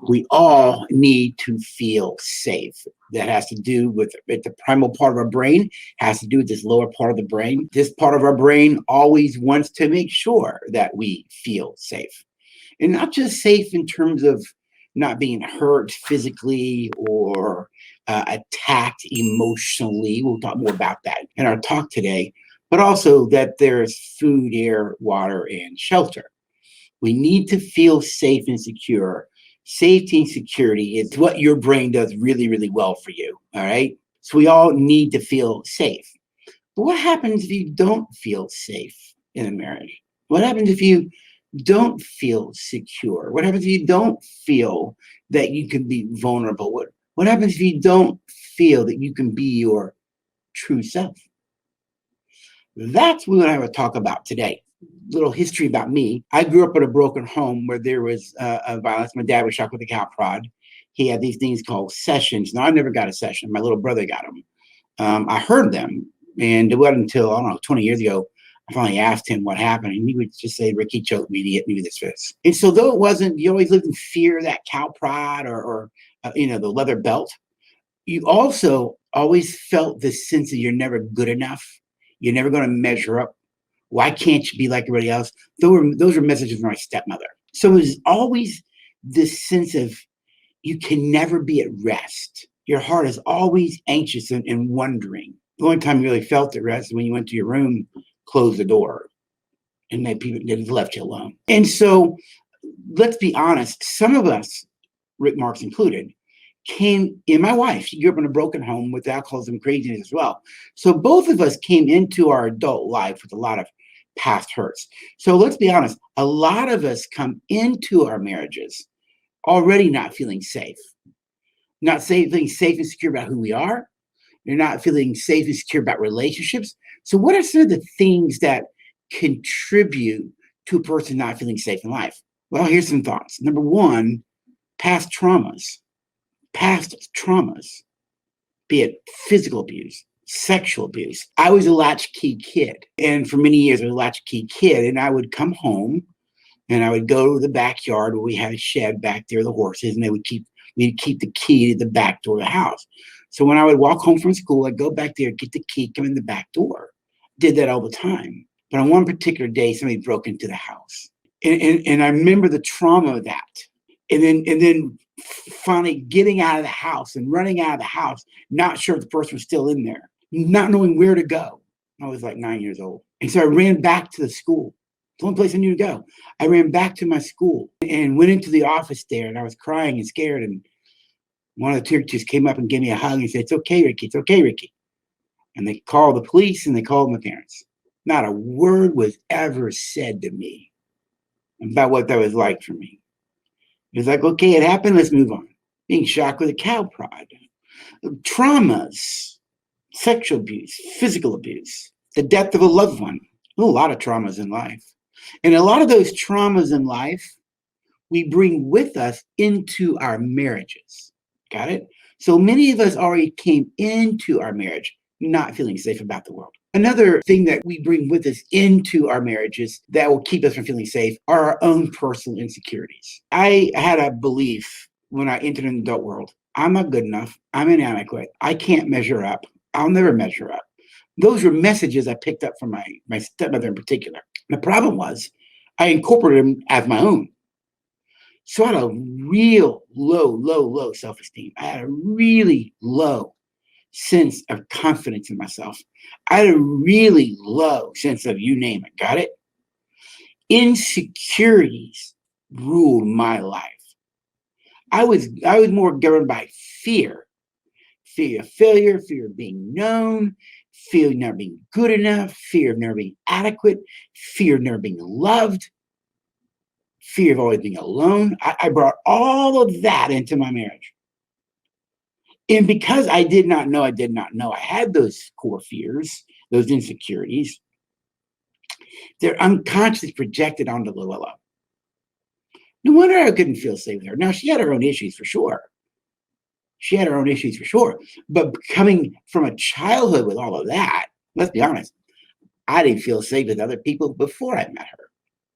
We all need to feel safe. That has to do with the primal part of our brain, has to do with this lower part of the brain. This part of our brain always wants to make sure that we feel safe. And not just safe in terms of not being hurt physically or attacked emotionally. We'll talk more about that in our talk today, but also that there's food, air, water, and shelter. We need to feel safe and secure. Safety and security is what your brain does really, really well for you. All right. So we all need to feel safe. But what happens if you don't feel safe in a marriage? What happens if you don't feel secure? What happens if you don't feel that you can be vulnerable? What happens if you don't feel that you can be your true self? That's what we're going to have a talk about today. Little history about me. I grew up in a broken home where there was violence. My dad was shot with a cow prod. He had these things called sessions. Now, I never got a session. My little brother got them. I heard them, and it wasn't until, I don't know, 20 years ago, I finally asked him what happened, and he would just say, Ricky choked me to get me this fist. And so though it wasn't, you always lived in fear of that cow prod or the leather belt, you also always felt this sense that you're never good enough. You're never going to measure up. Why can't you be like everybody else? Those were messages from my stepmother. So it was always this sense of you can never be at rest. Your heart is always anxious and wondering. The only time you really felt at rest is when you went to your room, closed the door, and then people just left you alone. And so let's be honest, some of us, Rick Marks included, my wife, she grew up in a broken home with alcoholism and craziness as well. So both of us came into our adult life with a lot of past hurts. So let's be honest, a lot of us come into our marriages already not feeling safe, feeling safe and secure about who we are. You're not feeling safe and secure about relationships. So what are some of the things that contribute to a person not feeling safe in life? Well, here's some thoughts. Number one, past traumas, be it physical abuse, sexual abuse. I was a latchkey kid. And for many years, I was a latchkey kid. And I would come home and I would go to the backyard where we had a shed back there, the horses, and we'd keep the key to the back door of the house. So when I would walk home from school, I'd go back there, get the key, come in the back door. Did that all the time. But on one particular day, somebody broke into the house. And I remember the trauma of that. And then finally getting out of the house and running out of the house, not sure if the person was still in there, not knowing where to go. I was like 9 years old. And so I ran back to the school. The only place I knew to go. I ran back to my school and went into the office there, and I was crying and scared. And one of the teachers came up and gave me a hug and said, "It's okay, Ricky. It's okay, Ricky." And they called the police and they called my parents. Not a word was ever said to me about what that was like for me. It was like, okay, it happened. Let's move on. Being shocked with a cow prod. Traumas, sexual abuse, physical abuse, the death of a loved one. A lot of traumas in life. And a lot of those traumas in life, we bring with us into our marriages. Got it? So many of us already came into our marriage not feeling safe about the world. Another thing that we bring with us into our marriages that will keep us from feeling safe are our own personal insecurities. I had a belief when I entered an adult world. I'm not good enough. I'm inadequate. I can't measure up. I'll never measure up. Those were messages I picked up from my stepmother in particular. The problem was I incorporated them as my own. So I had a real low self-esteem. I had a really low sense of confidence in myself. I had a really low sense of you name it. Got it? Insecurities ruled my life. I was more governed by fear of failure, fear of being known, fear of never being good enough, fear of never being adequate, fear of never being loved, fear of always being alone. I brought all of that into my marriage. And because I did not know I had those core fears, those insecurities, they're unconsciously projected onto Luella. No wonder I couldn't feel safe with her. Now, she had her own issues for sure. But coming from a childhood with all of that, let's be honest, I didn't feel safe with other people before I met her.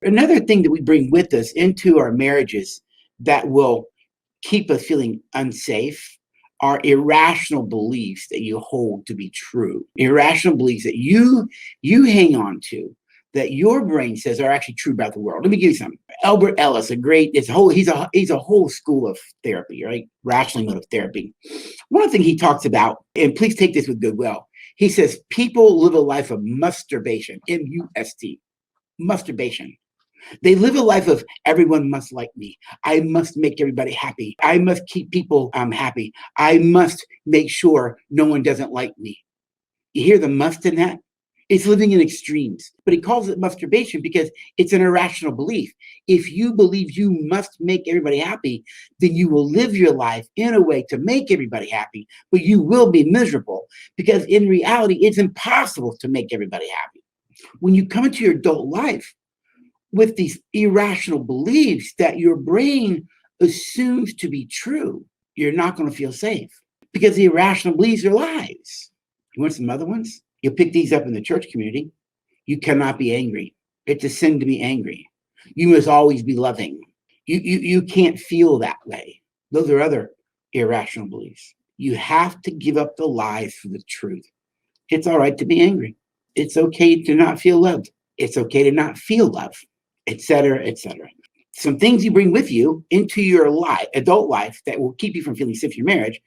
Another thing that we bring with us into our marriages that will keep us feeling unsafe are irrational beliefs that you hold to be true. Irrational beliefs that you hang on to, that your brain says are actually true about the world. Let me give you something. Albert Ellis, he's a whole school of therapy, right? Rational emotive therapy. One thing he talks about, and please take this with goodwill, he says people live a life of masturbation, M-U-S-T, masturbation. They live a life of everyone must like me. I must make everybody happy. I must keep people happy. I must make sure no one doesn't like me. You hear the must in that? It's living in extremes. But he calls it masturbation because it's an irrational belief. If you believe you must make everybody happy, then you will live your life in a way to make everybody happy, but you will be miserable because in reality, it's impossible to make everybody happy. When you come into your adult life, with these irrational beliefs that your brain assumes to be true, you're not going to feel safe because the irrational beliefs are lies. You want some other ones? You'll pick these up in the church community. You cannot be angry. It's a sin to be angry. You must always be loving. You can't feel that way. Those are other irrational beliefs. You have to give up the lies for the truth. It's all right to be angry. It's okay to not feel loved. It's okay to not feel love, etc., etc. Some things you bring with you into your life, adult life, that will keep you from feeling safe in your marriage: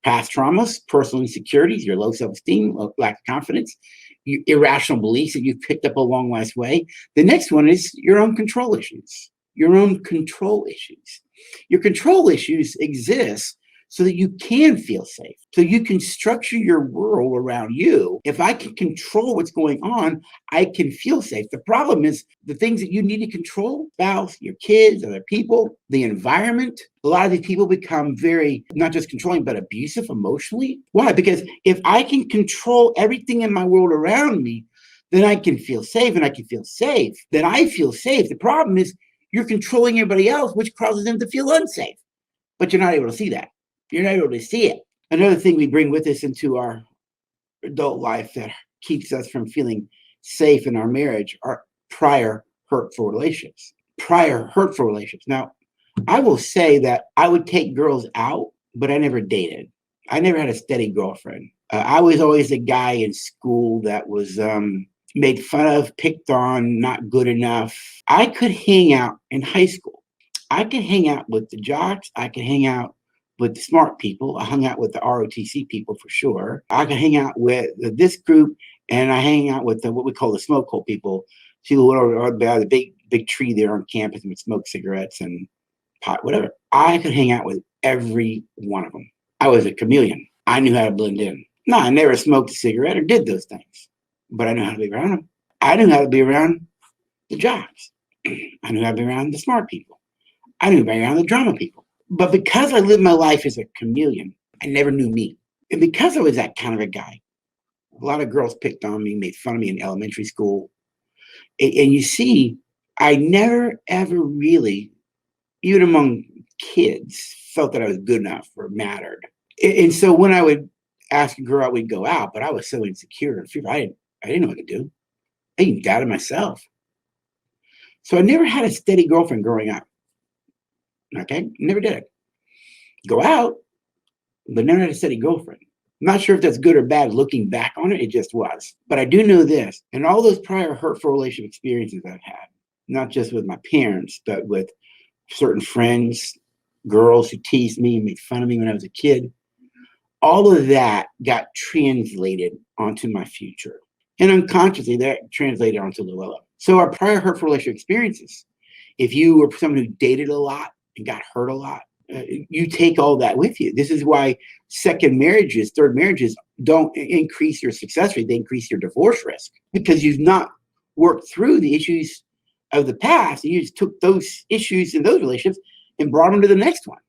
past traumas, personal insecurities, your low self-esteem, lack of confidence, your irrational beliefs that you've picked up along life's way. The next one is your own control issues. Your own control issues. Your control issues exist so that you can feel safe, so you can structure your world around you. If I can control what's going on, I can feel safe. The problem is the things that you need to control: spouse, your kids, other people, the environment. A lot of these people become very, not just controlling, but abusive emotionally. Why? Because if I can control everything in my world around me, then I can feel safe, and I can feel safe. Then I feel safe. The problem is you're controlling everybody else, which causes them to feel unsafe. But you're not able to see that. You're not able to see it. Another thing we bring with us into our adult life that keeps us from feeling safe in our marriage are prior hurtful relationships. Prior hurtful relationships. Now, I will say that I would take girls out, but I never dated. I never had a steady girlfriend. I was always a guy in school that was made fun of, picked on, not good enough. I could hang out in high school. I could hang out with the jocks. I could hang out with the smart people. I hung out with the ROTC people for sure. I could hang out with this group, and I hang out with what we call the smoke hole people. People who are by the big tree there on campus and would smoke cigarettes and pot, whatever. I could hang out with every one of them. I was a chameleon. I knew how to blend in. No, I never smoked a cigarette or did those things, but I knew how to be around them. I knew how to be around the jocks. I knew how to be around the smart people. I knew how to be around the drama people. But because I lived my life as a chameleon, I never knew me. And because I was that kind of a guy, a lot of girls picked on me, made fun of me in elementary school. And you see, I never, ever really, even among kids, felt that I was good enough or mattered. And so when I would ask a girl out, we'd go out, but I was so insecure and fearful. I didn't know what to do. I even doubted myself. So I never had a steady girlfriend growing up. Okay, never did. Go out, but never had a steady girlfriend. I'm not sure if that's good or bad looking back on it. It just was. But I do know this, and all those prior hurtful relationship experiences I've had, not just with my parents, but with certain friends, girls who teased me and made fun of me when I was a kid, all of that got translated onto my future. And unconsciously, that translated onto Luella. So our prior hurtful relationship experiences, if you were someone who dated a lot and got hurt a lot, you take all that with you. This is why second marriages, third marriages don't increase your success rate. They increase your divorce risk because you've not worked through the issues of the past. And you just took those issues in those relationships and brought them to the next one.